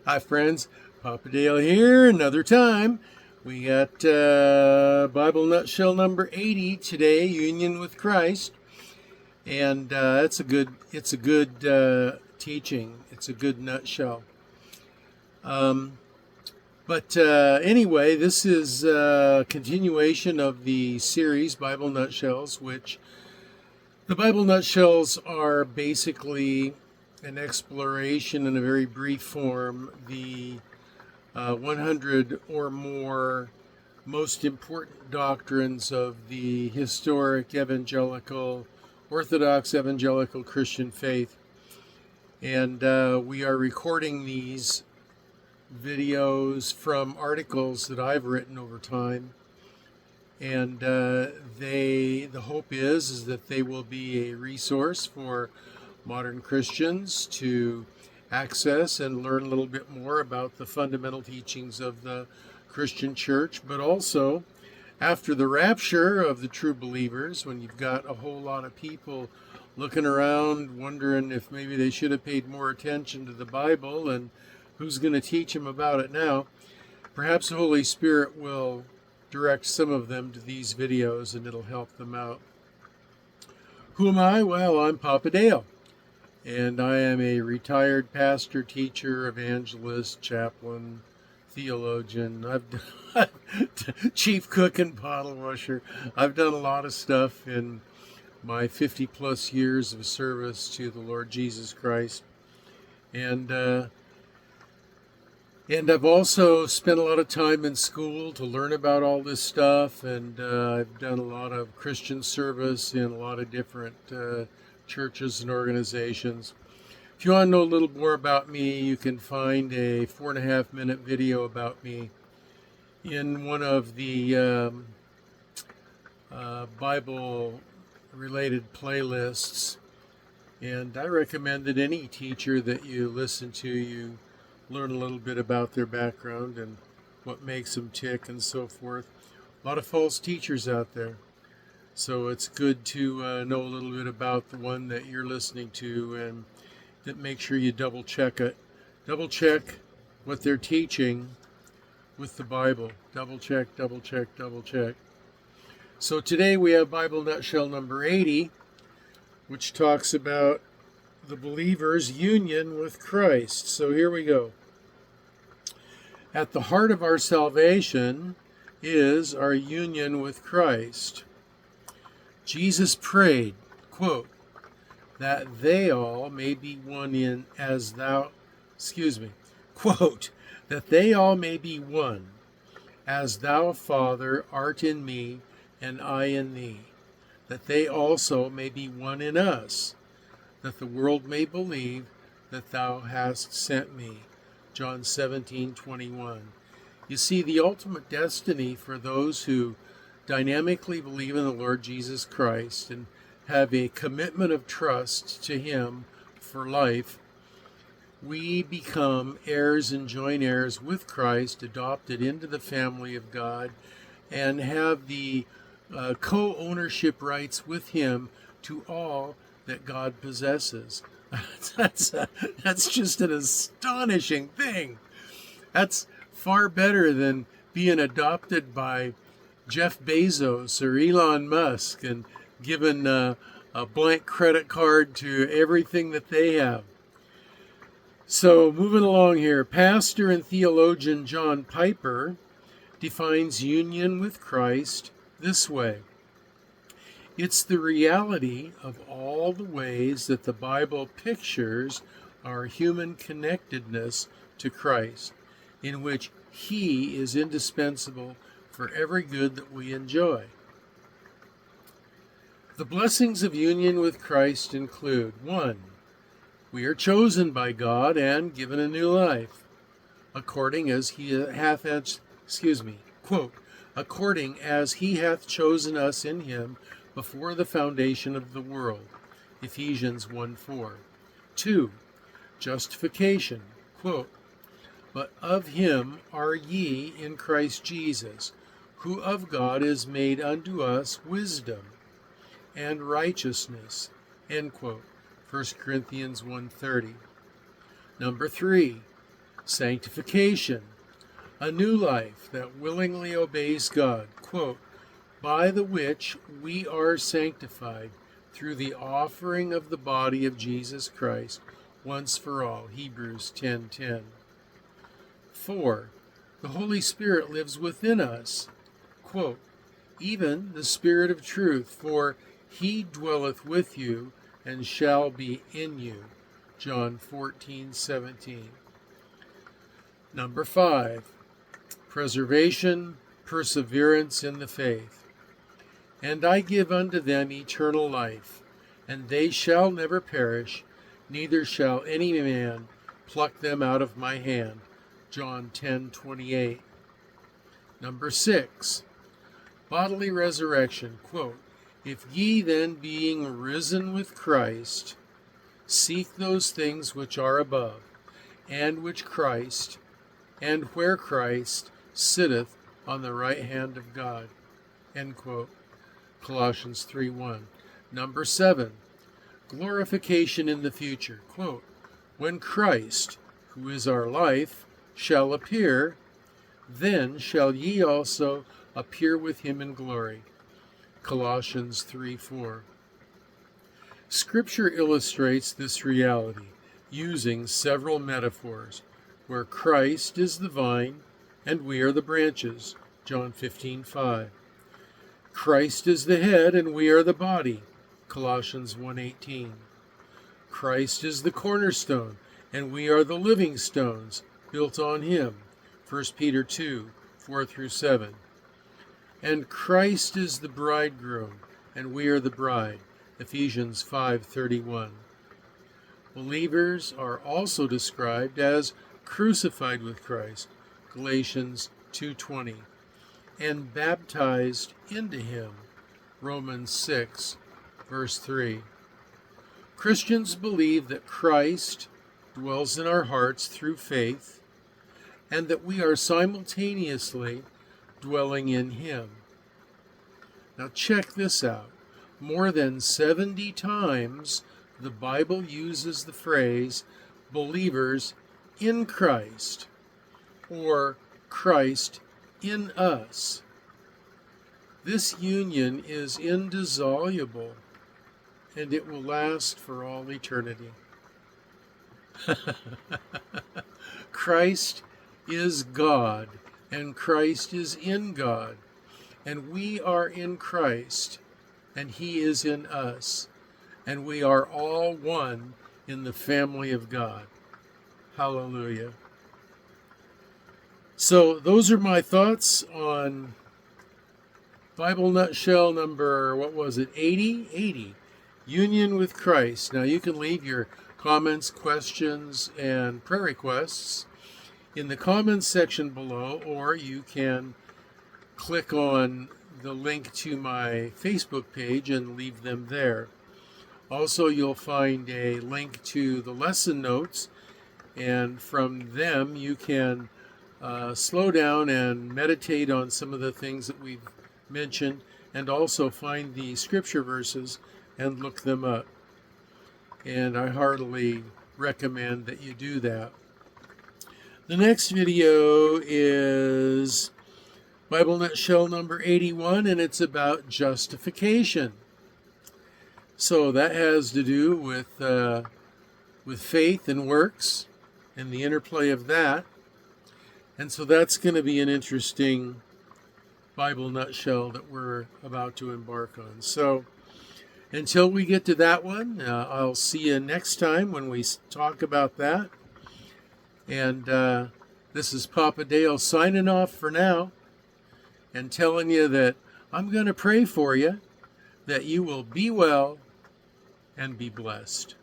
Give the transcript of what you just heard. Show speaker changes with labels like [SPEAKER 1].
[SPEAKER 1] Hi, friends. Papa Dale here. Another time. We got Bible Nutshell number 80 today. Union with Christ, and it's a good teaching. It's a good nutshell. Um, but anyway, this is a continuation of the series Bible Nutshells, which the Bible Nutshells are basically an exploration in a very brief form, the 100 or more most important doctrines of the historic evangelical, Orthodox evangelical Christian faith. And we are recording these videos from articles that I've written over time. And the hope is that they will be a resource for modern Christians to access and learn a little bit more about the fundamental teachings of the Christian church, but also after the rapture of the true believers, when you've got a whole lot of people looking around wondering if maybe they should have paid more attention to the Bible and who's going to teach them about it now, perhaps the Holy Spirit will direct some of them to these videos and it'll help them out. Who am I? Well, I'm Papa Dale, and I am a retired pastor, teacher, evangelist, chaplain, theologian. Chief cook and bottle washer. I've done a lot of stuff in my 50 plus years of service to the Lord Jesus Christ. And I've also spent a lot of time in school to learn about all this stuff, and I've done a lot of Christian service in a lot of different churches and organizations. If you want to know a little more about me, you can find a 4.5-minute video about me in one of the Bible-related playlists. And I recommend that any teacher that you listen to, you learn a little bit about their background and what makes them tick and so forth. A lot of false teachers out there. So it's good to know a little bit about the one that you're listening to, and that make sure you double check it. Double check what they're teaching with the Bible. Double check, double check, double check. So today we have Bible Nutshell number 80, which talks about the believer's union with Christ. So here we go. At the heart of our salvation is our union with Christ. Jesus prayed, quote, that they all may be one in as thou, quote, that they all may be one, as thou, Father, art in me, and I in thee, that they also may be one in us, that the world may believe that thou hast sent me. John 17:21. You see, the ultimate destiny for those who dynamically believe in the Lord Jesus Christ and have a commitment of trust to Him for life, we become heirs and joint heirs with Christ, adopted into the family of God, and have the co-ownership rights with Him to all that God possesses. That's just an astonishing thing. That's far better than being adopted by Jeff Bezos or Elon Musk and given a blank credit card to everything that they have. So moving along here, pastor and theologian John Piper defines union with Christ this way. It's the reality of all the ways that the Bible pictures our human connectedness to Christ, in which He is indispensable for every good that we enjoy. The blessings of union with Christ include: 1. We are chosen by God and given a new life, according as He hath, quote, according as He hath chosen us in Him before the foundation of the world. Ephesians 1:4. 2. Justification, quote, but of Him are ye in Christ Jesus, who of God is made unto us wisdom and righteousness, end quote. 1 Corinthians 1:30. Number 3, sanctification, a new life that willingly obeys God, quote, by the which we are sanctified through the offering of the body of Jesus Christ once for all, Hebrews 10:10. 4, the Holy Spirit lives within us, quote, even the Spirit of truth, for he dwelleth with you and shall be in you, John 14:17. Number 5, preservation, perseverance in the faith. And I give unto them eternal life, and they shall never perish, neither shall any man pluck them out of my hand, John 10:28. Number 6, bodily resurrection, quote, if ye then being risen with Christ, seek those things which are above, and which Christ, and where Christ sitteth on the right hand of God, end quote. Colossians 3:1. Number 7, glorification in the future, quote, when Christ, who is our life, shall appear, then shall ye also appear with him in glory, Colossians 3:4. Scripture illustrates this reality using several metaphors, where Christ is the vine and we are the branches, John 15:5. Christ is the head and we are the body, Colossians 1:18. Christ is the cornerstone and we are the living stones built on him, 1 Peter 2:4-7. And Christ is the bridegroom and we are the bride, Ephesians 5:31. Believers are also described as crucified with Christ, Galatians 2:20, and baptized into him, Romans 6:3. Christians believe that Christ dwells in our hearts through faith, and that we are simultaneously dwelling in him. Now check this out. More than 70 times the Bible uses the phrase believers in Christ or Christ in us. This union is indissoluble and it will last for all eternity. Christ is God and Christ is in God, and we are in Christ and he is in us, and we are all one in the family of God. Hallelujah. So those are my thoughts on Bible Nutshell number, 80? Union with Christ. Now you can leave your comments, questions, and prayer requests in the comments section below, or you can click on the link to my Facebook page and leave them there. Also, you'll find a link to the lesson notes, and from them you can slow down and meditate on some of the things that we've mentioned, and also find the scripture verses and look them up. And I heartily recommend that you do that. The next video is Bible Nutshell number 81, and it's about justification. So that has to do with faith and works and the interplay of that. And so that's going to be an interesting Bible nutshell that we're about to embark on. So until we get to that one, I'll see you next time when we talk about that. And this is Papa Dale signing off for now and telling you that I'm going to pray for you, that you will be well and be blessed.